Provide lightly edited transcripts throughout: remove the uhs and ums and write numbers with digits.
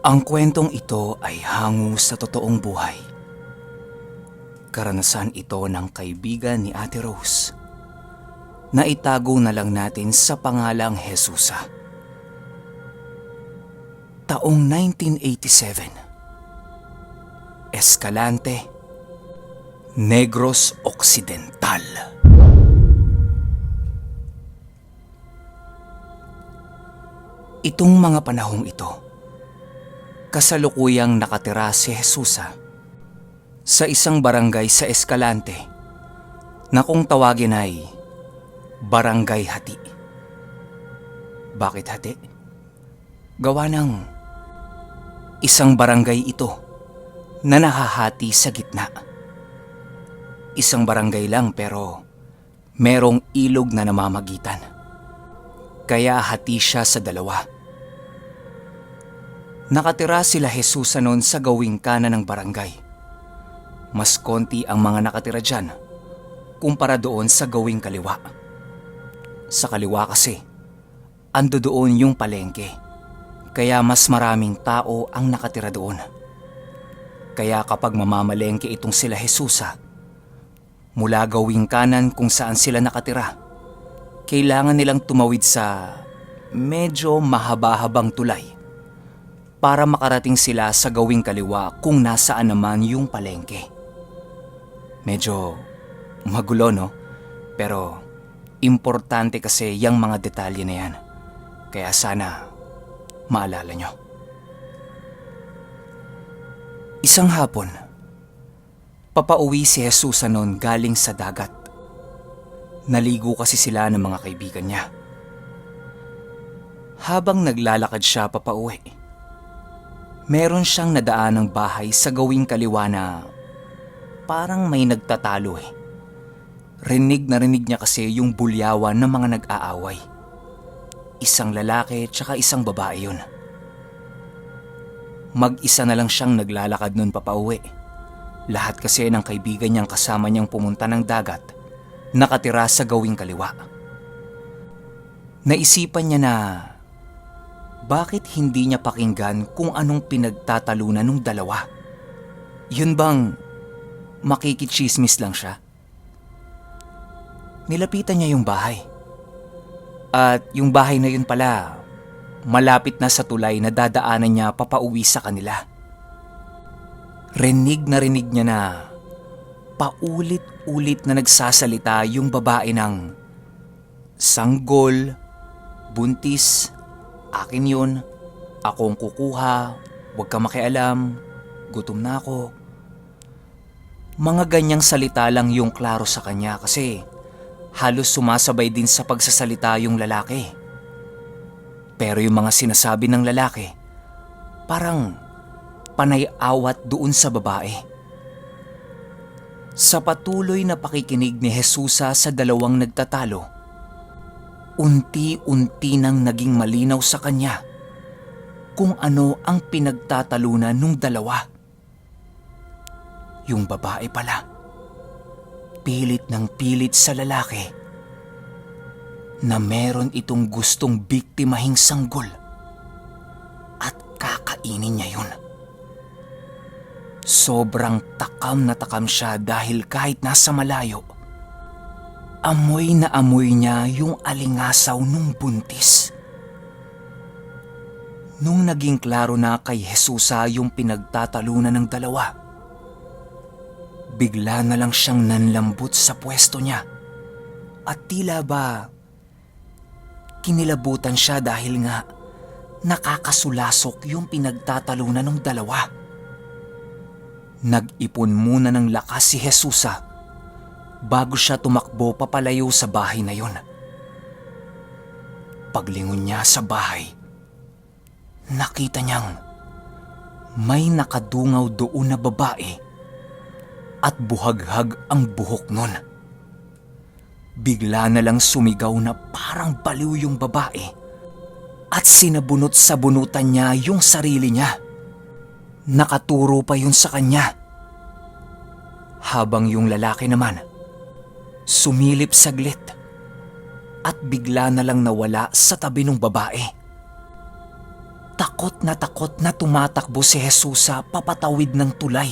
Ang kwentong ito ay hango sa totoong buhay. Karanasan ito ng kaibigan ni Ate Rose na itago na lang natin sa pangalang Jesusa. Taong 1987. Escalante, Negros Occidental. Itong mga panahong ito, kasalukuyang nakatira si Jesusa sa isang barangay sa Escalante na kung tawagin ay Barangay Hati. Bakit hati? Gawa ng isang barangay ito na nahahati sa gitna. Isang barangay lang pero merong ilog na namamagitan. Kaya hati siya sa dalawa. Nakatira sila Jesusa noon sa gawing kanan ng barangay. Mas konti ang mga nakatira dyan kumpara doon sa gawing kaliwa. Sa kaliwa kasi, ando doon yung palengke. Kaya mas maraming tao ang nakatira doon. Kaya kapag mamamalengke itong sila Jesusa, mula gawing kanan kung saan sila nakatira, kailangan nilang tumawid sa medyo mahaba-habang tulay para makarating sila sa gawing kaliwa kung nasaan naman yung palengke. Medyo magulo, no? Pero importante kasi yung mga detalye na yan. Kaya sana maalala nyo. Isang hapon, papauwi si Jesusa noon galing sa dagat. Naligo kasi sila ng mga kaibigan niya. Habang naglalakad siya papauwi, meron siyang nadaan ng bahay sa gawing kaliwa na parang may nagtatalo eh. Rinig na rinig niya kasi yung bulyawan ng mga nag-aaway. Isang lalaki tsaka isang babae yun. Mag-isa na lang siyang naglalakad nun papauwi. Lahat kasi ng kaibigan niyang kasama niyang pumunta ng dagat nakatira sa gawing kaliwa. Naisipan niya na bakit hindi niya pakinggan kung anong pinagtatalunan ng dalawa? Yun bang makikichismis lang siya? Nilapitan niya yung bahay. At yung bahay na yun pala, malapit na sa tulay na dadaanan niya papauwi sa kanila. Rinig na rinig niya na paulit-ulit na nagsasalita yung babae ng sanggol, buntis, akin yun, akong kukuha, huwag ka makialam, gutom na ako. Mga ganyang salita lang yung klaro sa kanya kasi halos sumasabay din sa pagsasalita yung lalaki. Pero yung mga sinasabi ng lalaki, parang panay awat doon sa babae. Sa patuloy na pakikinig ni Jesusa sa dalawang nagtatalo, unti-unti nang naging malinaw sa kanya kung ano ang pinagtatalunan ng dalawa. Yung babae pala, pilit ng pilit sa lalaki na meron itong gustong biktimahing sanggol at kakainin niya yun. Sobrang takam na takam siya dahil kahit nasa malayo, amoy na amoy niya yung alingasaw nung buntis. Nung naging klaro na kay Jesusa yung pinagtatalunan ng dalawa, bigla na lang siyang nanlambot sa pwesto niya at tila ba kinilabutan siya dahil nga nakakasulasok yung pinagtatalunan ng dalawa. Nag-ipon muna ng lakas si Jesusa bago siya tumakbo papalayo sa bahay na yon. Paglingon niya sa bahay, nakita niyang may nakadungaw doon na babae at buhaghag ang buhok nun. Bigla na lang sumigaw na parang baliw yung babae at sinabunot sa bunutan niya yung sarili niya. Nakaturo pa yun sa kanya. Habang yung lalaki naman, sumilip saglit at bigla na lang nawala sa tabi ng babae. takot na tumatakbo si Jesusa papatawid ng tulay.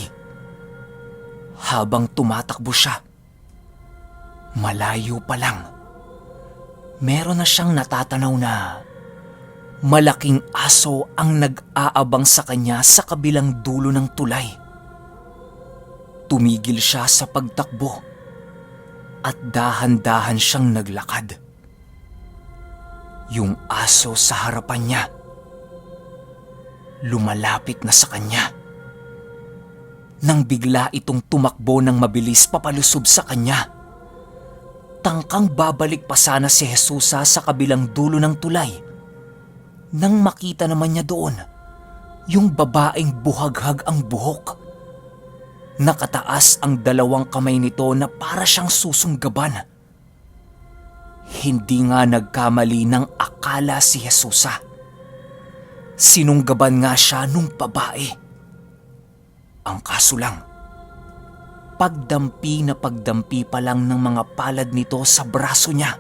Habang tumatakbo siya, malayo pa lang, meron na siyang natatanaw na malaking aso ang nag-aabang sa kanya sa kabilang dulo ng tulay. Tumigil siya sa pagtakbo at dahan-dahan siyang naglakad. Yung aso sa harapan niya, lumalapit na sa kanya. Nang bigla itong tumakbo ng mabilis papalusob sa kanya, tangkang babalik pa sana si Jesusa sa kabilang dulo ng tulay. Nang makita naman niya doon, yung babaeng buhaghag ang buhok. Nakataas ang dalawang kamay nito na para siyang susunggaban. Hindi nga nagkamali ng akala si Jesusa. Sinunggaban nga siya nung babae. Ang kaso lang, pagdampi na pagdampi pa lang ng mga palad nito sa braso niya,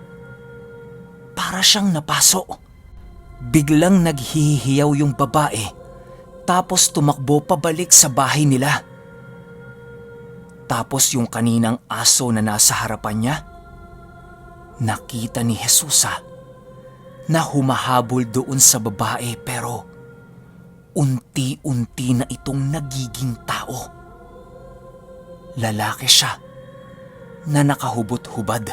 para siyang napaso. Biglang naghihiyaw yung babae, tapos tumakbo pabalik sa bahay nila. Tapos yung kaninang aso na nasa harapan niya, nakita ni Jesusa na humahabol doon sa babae pero unti-unti na itong nagiging tao. Lalaki siya na nakahubot-hubad.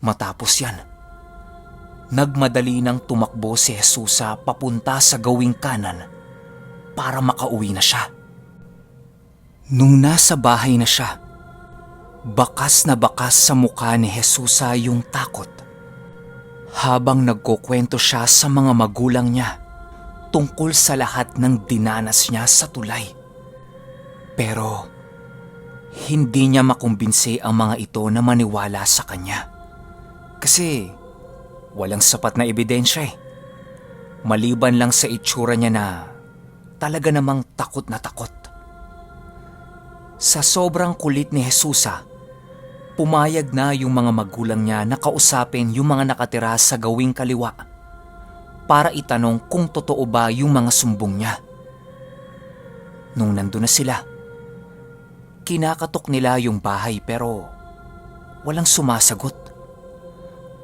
Matapos yan, nagmadali nang tumakbo si Jesusa papunta sa gawing kanan para makauwi na siya. Nung nasa bahay na siya, bakas na bakas sa mukha ni Jesusa yung takot. Habang nagkukwento siya sa mga magulang niya tungkol sa lahat ng dinanas niya sa tulay. Pero hindi niya makumbinsi ang mga ito na maniwala sa kanya. Kasi walang sapat na ebidensya eh. Maliban lang sa itsura niya na talaga namang takot na takot. Sa sobrang kulit ni Jesusa, pumayag na yung mga magulang niya na kausapin yung mga nakatira sa gawing kaliwa para itanong kung totoo ba yung mga sumbong niya. Nung nandun na sila, kinakatok nila yung bahay pero walang sumasagot.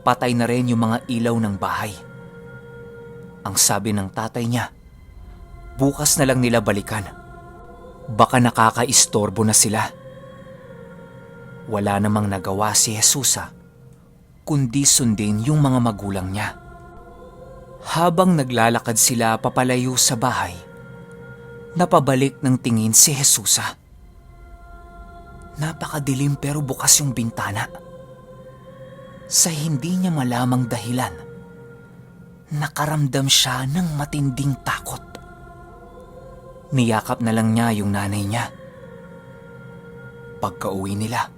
Patay na rin yung mga ilaw ng bahay. Ang sabi ng tatay niya, bukas na lang nila balikan. Baka nakakaistorbo na sila. Wala namang nagawa si Jesusa kundi sundin yung mga magulang niya. Habang naglalakad sila papalayo sa bahay, napabalik ng tingin si Jesusa. Napakadilim pero bukas yung bintana. Sa hindi niya malamang dahilan, nakaramdam siya ng matinding takot. Niyakap na lang niya yung nanay niya. Pagka-uwi nila,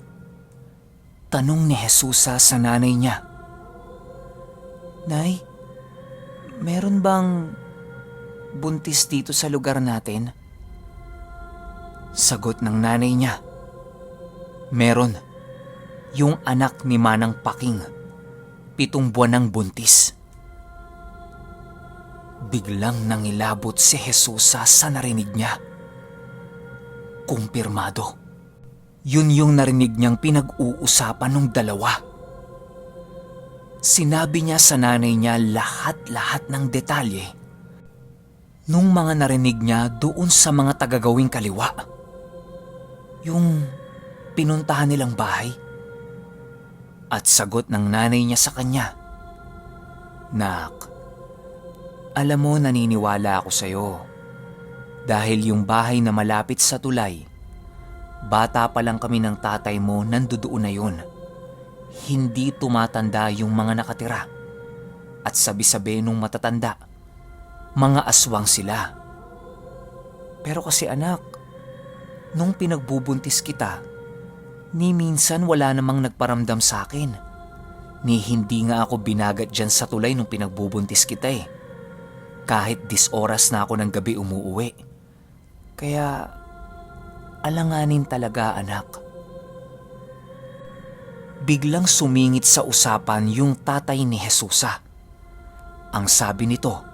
tanong ni Jesusa sa nanay niya, "Nay, meron bang buntis dito sa lugar natin?" Sagot ng nanay niya, "Meron. Yung anak ni Manang Paking, 7 buwan ng buntis." Biglang nangilabot si Jesusa sa narinig niya. Kumpirmado. Yun yung narinig niyang pinag-uusapan ng dalawa. Sinabi niya sa nanay niya lahat-lahat ng detalye nung mga narinig niya doon sa mga tagagawing kaliwa. Yung pinuntahan nilang bahay. At sagot ng nanay niya sa kanya, "Nak, alam mo naniniwala ako sa'yo. Dahil yung bahay na malapit sa tulay, bata pa lang kami ng tatay mo nandoon na yun. Hindi tumatanda yung mga nakatira. At sabi-sabi nung matatanda, mga aswang sila. Pero kasi anak, nung pinagbubuntis kita, ni minsan wala namang nagparamdam sa akin. Ni hindi nga ako binagat dyan sa tulay nung pinagbubuntis kita eh. Kahit 10 oras na ako ng gabi umuuwi. Kaya alanganin talaga anak." Biglang sumingit sa usapan yung tatay ni Jesusa. Ang sabi nito,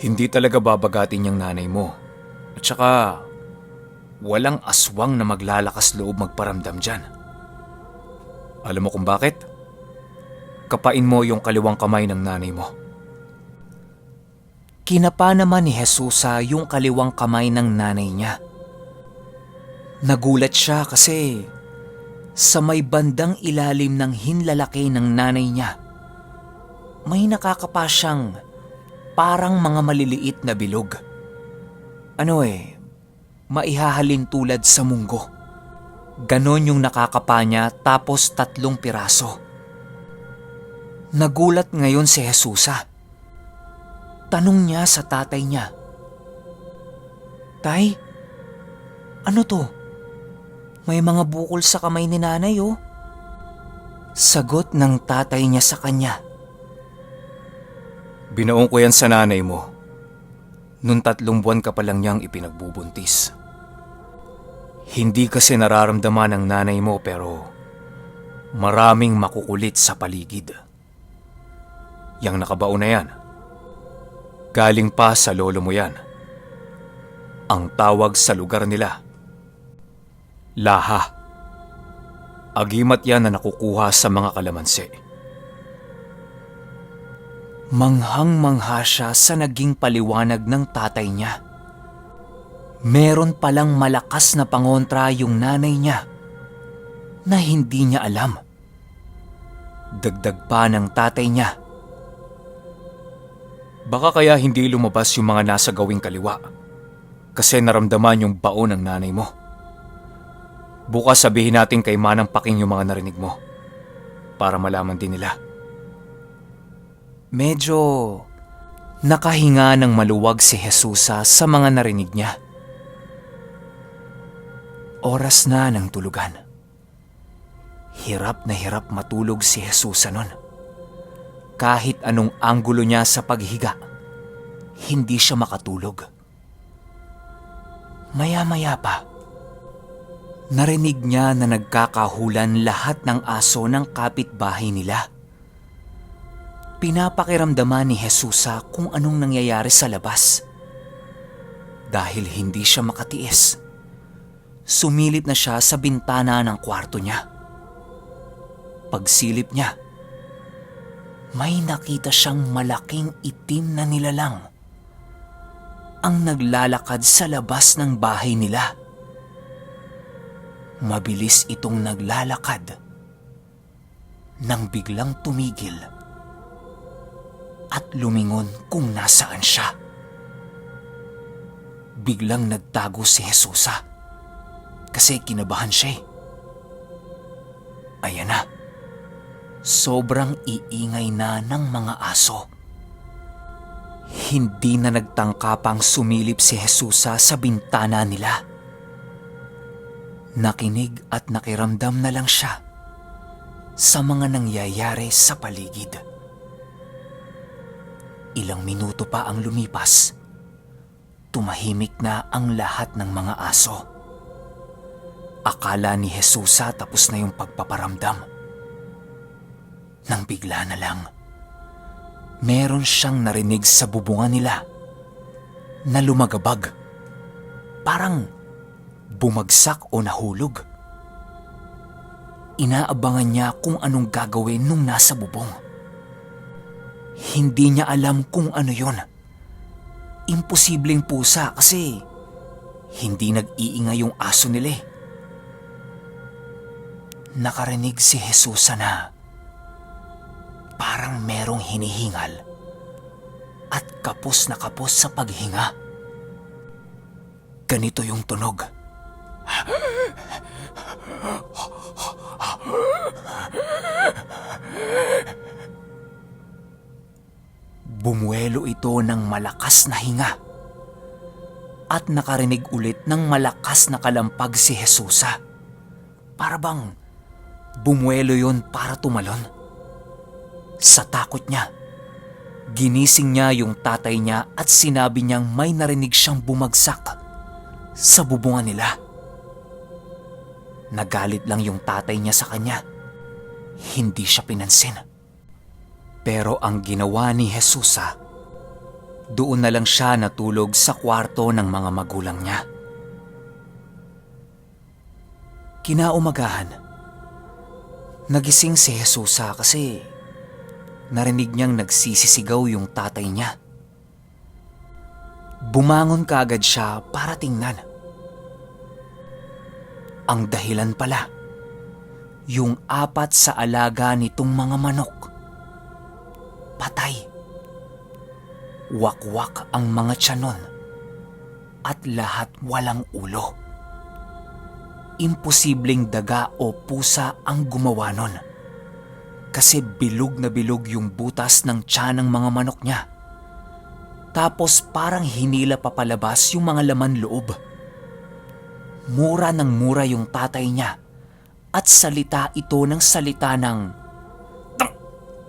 Hindi talaga babagatin yung nanay mo. At saka, walang aswang na maglalakas loob magparamdam dyan. Alam mo kung bakit? Kapain mo yung kaliwang kamay ng nanay mo. Kinapa naman ni Jesusa yung kaliwang kamay ng nanay niya. Nagulat siya kasi sa may bandang ilalim ng hinlalaki ng nanay niya, may nakakapa siyang parang mga maliliit na bilog. Maihahalin tulad sa munggo. Ganon yung nakakapa niya tapos 3 piraso. Nagulat ngayon si Jesusa. Tanong niya sa tatay niya, "Tay, ano to? May mga bukol sa kamay ni nanay oh." Sagot ng tatay niya sa kanya, "Binaong ko yan sa nanay mo. Nung 3 buwan ka pa lang niyang ipinagbubuntis. Hindi kasi nararamdaman ng nanay mo pero maraming makukulit sa paligid. Yang nakabaon na yan, galing pa sa lolo mo yan. Ang tawag sa lugar nila, laha. Agimat yan na nakukuha sa mga kalamansi." Manghang-mangha siya sa naging paliwanag ng tatay niya. Meron palang malakas na pangontra yung nanay niya na hindi niya alam. Dagdag pa ng tatay niya, "Baka kaya hindi lumabas yung mga nasa gawing kaliwa kasi naramdaman yung baon ng nanay mo. Bukas sabihin natin kay Manang Paking yung mga narinig mo para malaman din nila." Medyo nakahinga ng maluwag si Jesusa sa mga narinig niya. Oras na ng tulugan. Hirap na hirap matulog si Jesusa nun. Kahit anong anggulo niya sa paghiga, hindi siya makatulog. Maya-maya pa, narinig niya na nagkakahulan lahat ng aso ng kapitbahay nila. Pinapakiramdaman ni Jesusa kung anong nangyayari sa labas. Dahil hindi siya makatiis, sumilip na siya sa bintana ng kwarto niya. Pagsilip niya, may nakita siyang malaking itim na nilalang ang naglalakad sa labas ng bahay nila. Mabilis itong naglalakad nang biglang tumigil at lumingon kung nasaan siya. Biglang nagtago si Jesusa kasi kinabahan siya. Ayan na, sobrang iingay na ng mga aso. Hindi na nagtangka pang sumilip si Jesusa sa bintana nila. Nakinig at nakiramdam na lang siya sa mga nangyayari sa paligid. Ilang minuto pa ang lumipas, tumahimik na ang lahat ng mga aso. Akala ni Jesusa tapos na yung pagpaparamdam. Nang bigla na lang, meron siyang narinig sa bubungan nila na lumagabag, parang bumagsak o nahulog. Inaabangan niya kung anong gagawin nung nasa bubong. Hindi niya alam kung ano yon. Imposibleng pusa kasi hindi nag-iingay yung aso nila. Nakarinig si Jesusa na parang merong hinihingal at kapos na kapos sa paghinga. Ganito yung tunog. Bumuelo ito ng malakas na hinga at nakarinig ulit ng malakas na kalampag si Jesusa. Para bang bumuelo yon para tumalon. Sa takot niya, ginising niya yung tatay niya at sinabi niyang may narinig siyang bumagsak sa bubungan nila. Nagalit lang yung tatay niya sa kanya. Hindi siya pinansin. Pero ang ginawa ni Jesusa, doon na lang siya natulog sa kwarto ng mga magulang niya. Kinaumagahan, nagising si Jesusa kasi narinig niyang nagsisisigaw yung tatay niya. Bumangon kaagad siya para tingnan. Ang dahilan pala, yung 4 sa alaga nitong mga manok, patay. Wakwak ang mga tiyanon at lahat walang ulo. Imposibleng daga o pusa ang gumawa nun kasi bilog na bilog yung butas ng tiyan ng mga manok niya. Tapos parang hinila papalabas yung mga laman loob. Mura ng mura yung tatay niya at salita ito ng salita ng,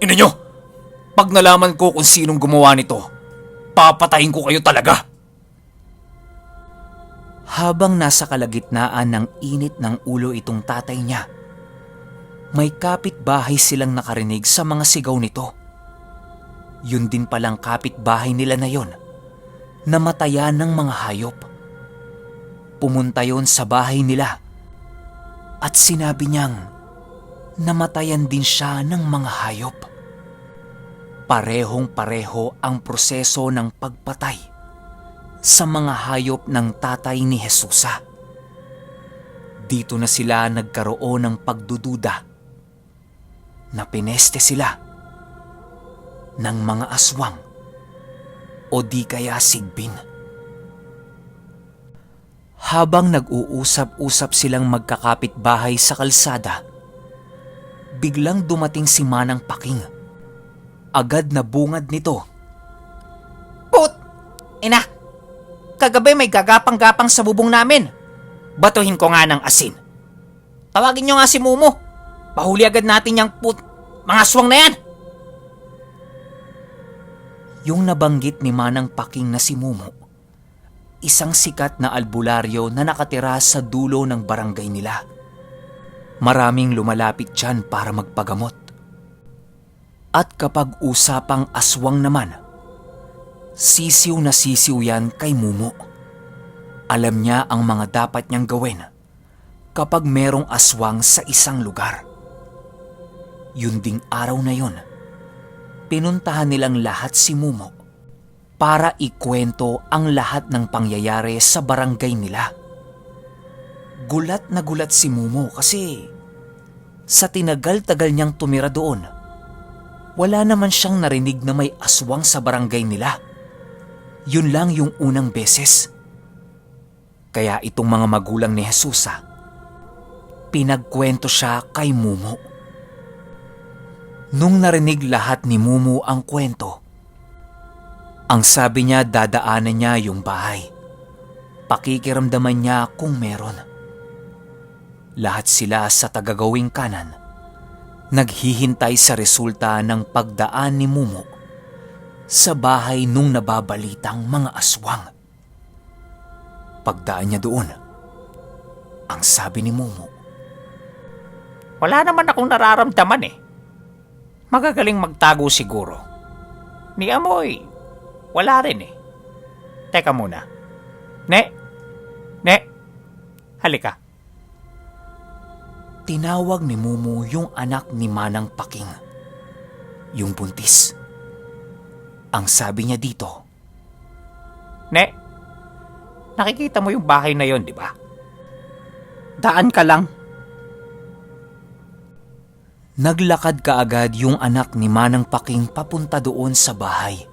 "Ina nyo! Pag nalaman ko kung sinong gumawa nito, papatayin ko kayo talaga!" Habang nasa kalagitnaan ng init ng ulo itong tatay niya, may kapitbahay silang nakarinig sa mga sigaw nito. Yun din palang kapitbahay nila na yon, namatayan ng mga hayop. Pumunta yon sa bahay nila at sinabi niyang namatayan din siya ng mga hayop. Parehong-pareho ang proseso ng pagpatay sa mga hayop ng tatay ni Jesusa. Dito na sila nagkaroon ng pagdududa na pineste sila ng mga aswang o di kaya sigbin. Habang nag-uusap-usap silang magkakapit-bahay sa kalsada, biglang dumating si Manang Paking. Agad na bungad nito, "Put! Ina! Kagabi may gagapang-gapang sa bubong namin. Batuhin ko nga ng asin. Tawagin nyo nga si Mumu. Pahuli agad natin yung mga aswang na yan." Yung nabanggit ni Manang Paking na si Mumu, isang sikat na albularyo na nakatira sa dulo ng barangay nila. Maraming lumalapit dyan para magpagamot. At kapag usapang aswang naman, sisiw na sisiw yan kay Mumu. Alam niya ang mga dapat niyang gawin kapag merong aswang sa isang lugar. Yun ding araw na yun, pinuntahan nilang lahat si Mumu para ikwento ang lahat ng pangyayari sa barangay nila. Gulat na gulat si Mumu kasi sa tinagal-tagal niyang tumira doon, wala naman siyang narinig na may aswang sa barangay nila. Yun lang yung unang beses. Kaya itong mga magulang ni Jesusa, pinagkwento siya kay Mumu. Nung narinig lahat ni Mumu ang kwento, ang sabi niya dadaanan niya yung bahay. Pakikiramdaman niya kung meron. Lahat sila sa tagagawing kanan naghihintay sa resulta ng pagdaan ni Mumu sa bahay nung nababalitang mga aswang. Pagdaan niya doon, ang sabi ni Mumu, "Wala naman akong nararamdaman eh. Magagaling magtago siguro. Ni amoy, wala rin eh. Teka muna. Ne, halika." Tinawag ni Mumu yung anak ni Manang Paking, yung buntis. Ang sabi niya dito, "Ne, nakikita mo yung bahay na yon, di ba? Daan ka lang." Naglakad kaagad yung anak ni Manang Paking papunta doon sa bahay.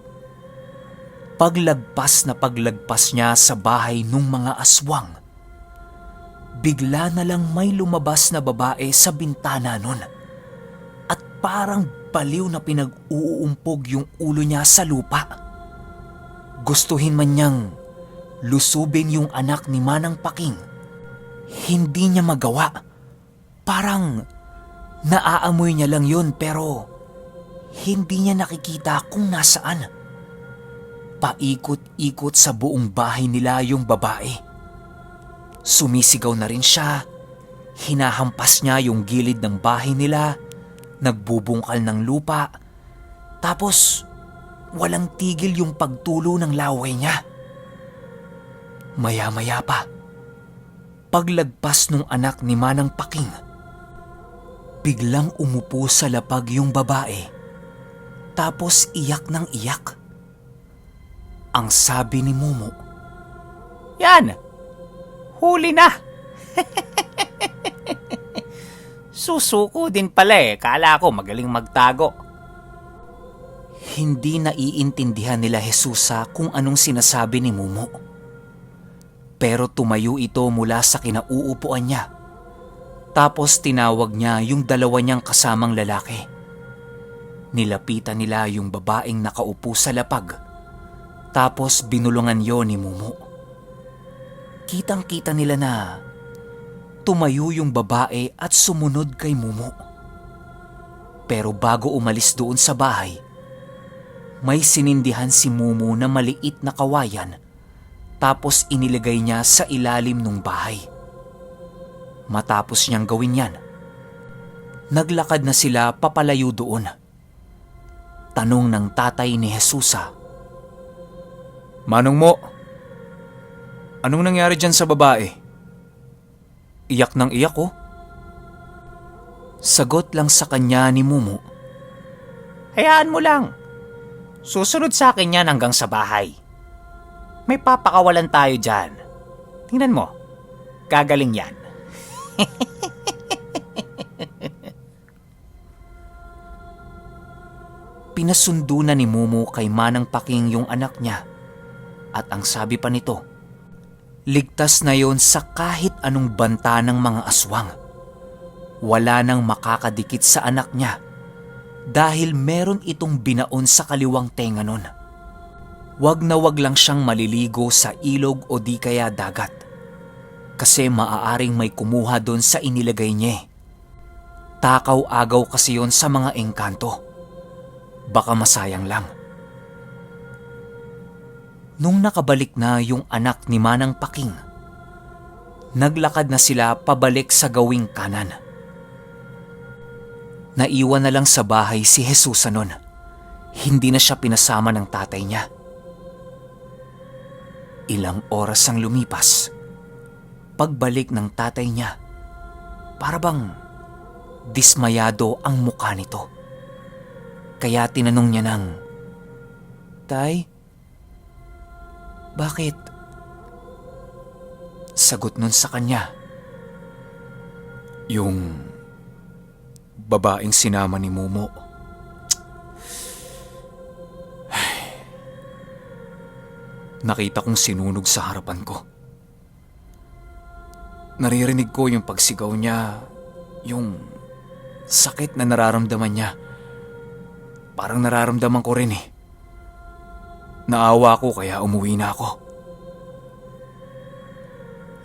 Paglagpas na paglagpas niya sa bahay nung mga aswang, bigla na lang may lumabas na babae sa bintana nun at parang baliw na pinag-uumpog yung ulo niya sa lupa. Gustuhin man niyang lusubin yung anak ni Manang Paking, hindi niya magawa. Parang naaamoy niya lang yun pero hindi niya nakikita kung nasaan. Paikot-ikot sa buong bahay nila yung babae. Sumisigaw na rin siya, hinahampas niya yung gilid ng bahay nila, nagbubungkal ng lupa, tapos walang tigil yung pagtulo ng laway niya. Maya-maya pa, paglagpas nung anak ni Manang Paking, biglang umupo sa lapag yung babae, tapos iyak ng iyak. Ang sabi ni Mumu, "Yan! Huli na!" Susuko din pala kala ko magaling magtago. Hindi naiintindihan nila Jesusa kung anong sinasabi ni Mumu. Pero tumayo ito mula sa kinauupuan niya. Tapos tinawag niya yung dalawa niyang kasamang lalaki. Nilapitan nila yung babaeng nakaupo sa lapag. Tapos binulungan yon ni Mumu. Kitang-kita nila na tumayo yung babae at sumunod kay Mumu. Pero bago umalis doon sa bahay, may sinindihan si Mumu na maliit na kawayan, tapos inilagay niya sa ilalim ng bahay. Matapos niyang gawin yan, naglakad na sila papalayo doon. Tanong ng tatay ni Jesusa, "Manong mo, anong nangyari dyan sa babae? Iyak ng iyak oh." Sagot lang sa kanya ni Mumu, "Hayaan mo lang. Susunod sa akin yan hanggang sa bahay. May papakawalan tayo dyan. Tingnan mo, gagaling yan." Pinasundo na ni Mumu kay Manang Paking yung anak niya. At ang sabi pa nito, ligtas na yon sa kahit anong banta ng mga aswang. Wala nang makakadikit sa anak niya dahil meron itong binaon sa kaliwang tenga nun. Wag na wag lang siyang maliligo sa ilog o di kaya dagat kasi maaaring may kumuha doon sa inilagay niya. Takaw-agaw kasi yon sa mga engkanto. Baka masayang lang. Nung nakabalik na yung anak ni Manang Paking, naglakad na sila pabalik sa gawing kanan. Naiwan na lang sa bahay si Jesusa nun. Hindi na siya pinasama ng tatay niya. Ilang oras ang lumipas. Pagbalik ng tatay niya, para bang dismayado ang mukha nito. Kaya tinanong niya ng, "Tay, bakit?" Sagot nun sa kanya, "Yung babaeng sinama ni Mumu. Nakita kong sinunog sa harapan ko. Naririnig ko yung pagsigaw niya, yung sakit na nararamdaman niya. Parang nararamdaman ko rin Naawa ko kaya umuwi na ako."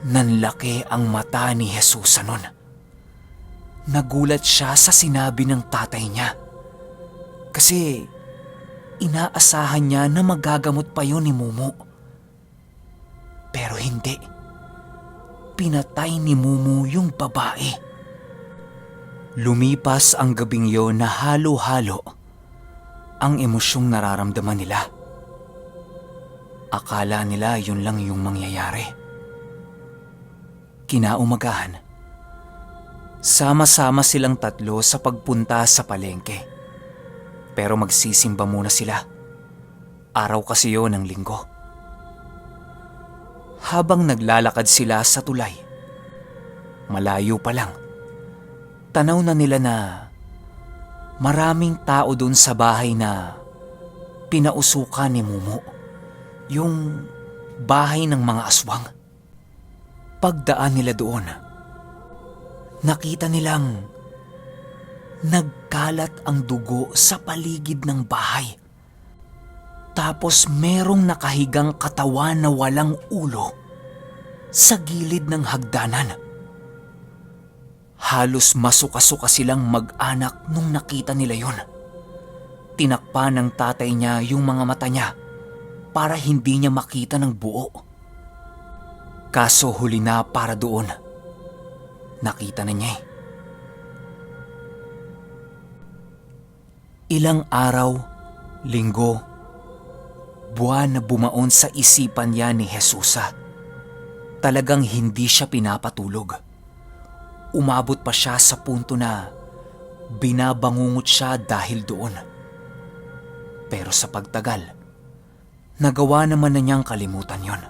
Nanlaki ang mata ni Jesusa nun. Nagulat siya sa sinabi ng tatay niya. Kasi inaasahan niya na magagamot pa yun ni Mumu. Pero hindi. Pinatay ni Mumu yung babae. Lumipas ang gabing yon na halo-halo ang emosyong nararamdaman nila. Akala nila yun lang yung mangyayari. Kinaumagahan, sama-sama silang tatlo sa pagpunta sa palengke. Pero magsisimba muna sila. Araw kasi yon ng linggo. Habang naglalakad sila sa tulay, malayo pa lang, tanaw na nila na maraming tao doon sa bahay na pinausukan ni Mumu, yung bahay ng mga aswang. Pagdaan nila doon, nakita nilang nagkalat ang dugo sa paligid ng bahay. Tapos merong nakahigang katawan na walang ulo sa gilid ng hagdanan. Halos masuka-suka silang mag-anak nung nakita nila yon. Tinakpan ng tatay niya yung mga mata niya para hindi niya makita ng buo. Kaso huli na para doon. Nakita na niya Ilang araw, linggo, buwan na bumaon sa isipan niya ni Jesusa. Talagang hindi siya pinapatulog. Umabot pa siya sa punto na binabangungot siya dahil doon. Pero sa pagtagal, nagawa naman na niyang kalimutan yon.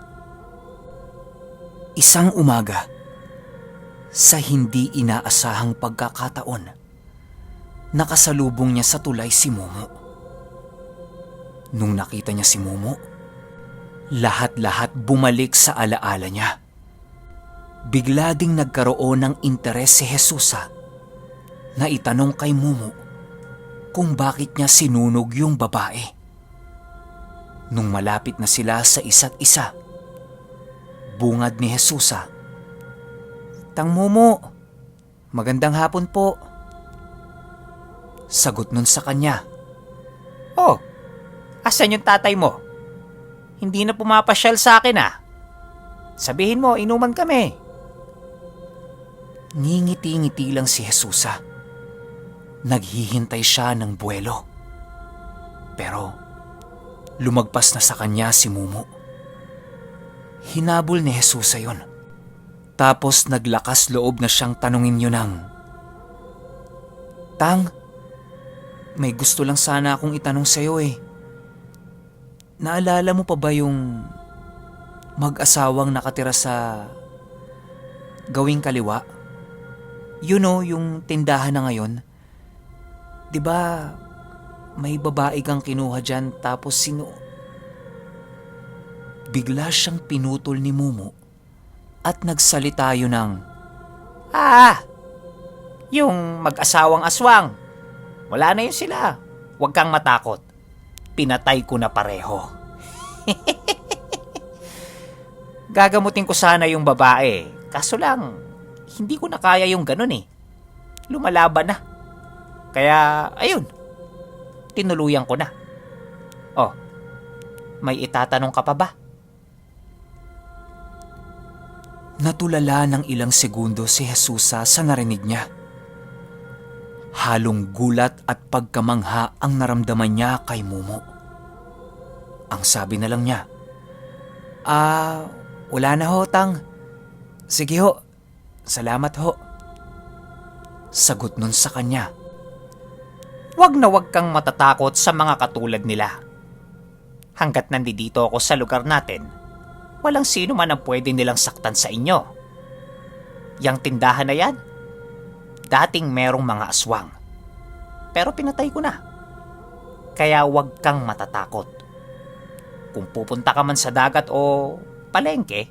Isang umaga, sa hindi inaasahang pagkakataon, nakasalubong niya sa tulay si Mumu. Nung nakita niya si Mumu, lahat-lahat bumalik sa alaala niya. Bigla ding nagkaroon ng interes si Jesusa na itanong kay Mumu kung bakit niya sinunog yung babae. Nung malapit na sila sa isa't isa, bungad ni Jesusa, "Tang Mumu, magandang hapon po." Sagot nun sa kanya, "Oh, asan yung tatay mo? Hindi na pumapasyal sa akin ah. Sabihin mo, inuman kami." Ngingiti-ngiti lang si Jesusa. Naghihintay siya ng buwelo. Pero lumagpas na sa kanya si Mumu. Hinabol ni Jesusa yon. Tapos naglakas loob na siyang tanungin yun ng, "Tang, may gusto lang sana akong itanong sa'yo eh. Naalala mo pa ba yung mag-asawang nakatira sa Gawing Kaliwa? You know, yung tindahan na ngayon. Di ba may babae kang kinuha dyan tapos Bigla siyang pinutol ni Mumu at nagsalita yun ng, yung mag-asawang aswang. Wala na yun sila. Huwag kang matakot. Pinatay ko na pareho." Gagamutin ko sana yung babae. Kaso lang, hindi ko na kaya yung ganun eh. Lumalaban na. Kaya, ayun. Tinuluyan ko na. Oh, may itatanong ka pa ba? Natulala ng ilang segundo si Jesusa sa narinig niya. Halong gulat at pagkamangha ang naramdaman niya kay Mumu. Ang sabi na lang niya, wala na ho, Tang. Sige ho, salamat ho." Sagot nun sa kanya, "Wag na wag kang matatakot sa mga katulad nila. Hanggat nandito ako sa lugar natin, walang sino man ang pwede nilang saktan sa inyo. Yang tindahan na yan, dating merong mga aswang. Pero pinatay ko na. Kaya wag kang matatakot. Kung pupunta ka man sa dagat o palengke,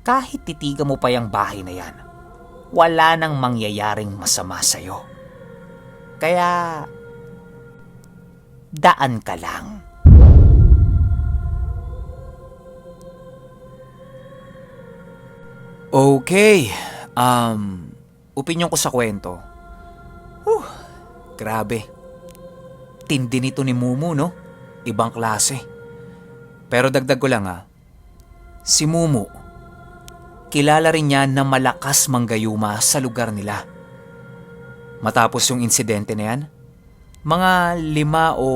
kahit titigan mo pa yung bahay na yan, wala nang mangyayaring masama sa'yo. Kaya, daan ka lang." Okay, opinyon ko sa kwento. Grabe. Tindi nito ni Mumu, no? Ibang klase. Pero dagdag ko lang si Mumu, kilala rin niya na malakas manggayuma sa lugar nila. Matapos yung insidente na yan, mga 5 o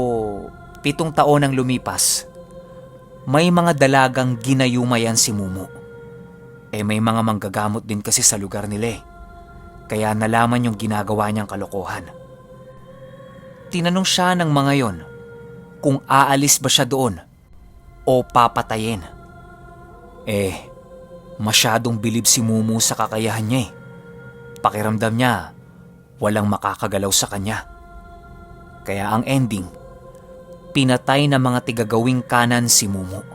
7 taon ang lumipas, may mga dalagang ginayuma yan si Mumu. May mga manggagamot din kasi sa lugar nila eh. Kaya nalaman yung ginagawa niyang kalokohan. Tinanong siya ng mga yon kung aalis ba siya doon o papatayin. Masyadong bilib si Mumu sa kakayahan niya eh. Pakiramdam niya, walang makakagalaw sa kanya. Kaya ang ending, pinatay ng mga tigagawing kanan si Mumu.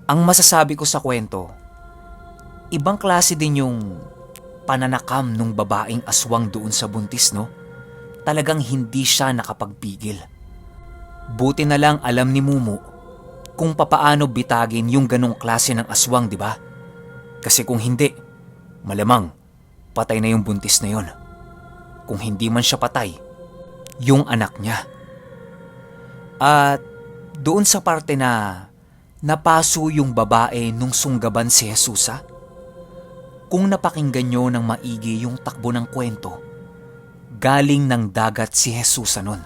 Ang masasabi ko sa kwento, ibang klase din yung pananakam nung babaeng aswang doon sa buntis, no? Talagang hindi siya nakapagpigil. Buti na lang alam ni Mumu kung papaano bitagin yung ganong klase ng aswang, di ba? Kasi kung hindi, malamang patay na yung buntis na yon. Kung hindi man siya patay, yung anak niya. At doon sa parte na napaso yung babae nung sunggaban si Jesusa, kung napakinggan nyo ng maigi yung takbo ng kwento, galing ng dagat si Jesusa nun.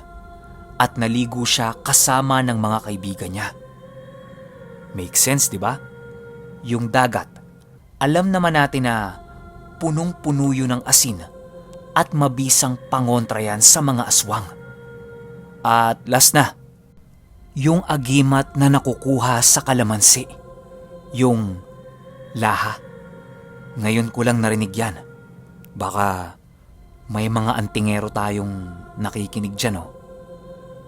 at naligo siya kasama ng mga kaibigan niya. Make sense, di ba? Yung dagat, alam naman natin na punong-puno yun ng asin at mabisang pangontra yan sa mga aswang. At last na, yung agimat na nakukuha sa kalamansi, yung laha. Ngayon ko lang narinig yan. Baka may mga antingero tayong nakikinig dyan, oh.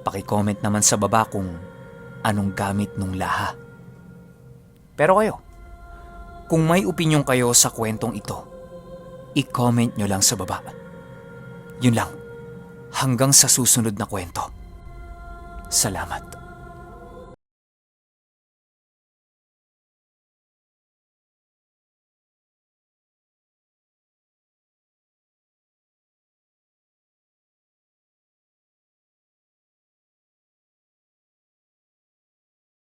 Paki-comment naman sa baba kung anong gamit nung laha. Pero kayo, kung may opinyon kayo sa kwentong ito, i-comment nyo lang sa baba. Yun lang. Hanggang sa susunod na kwento. Salamat.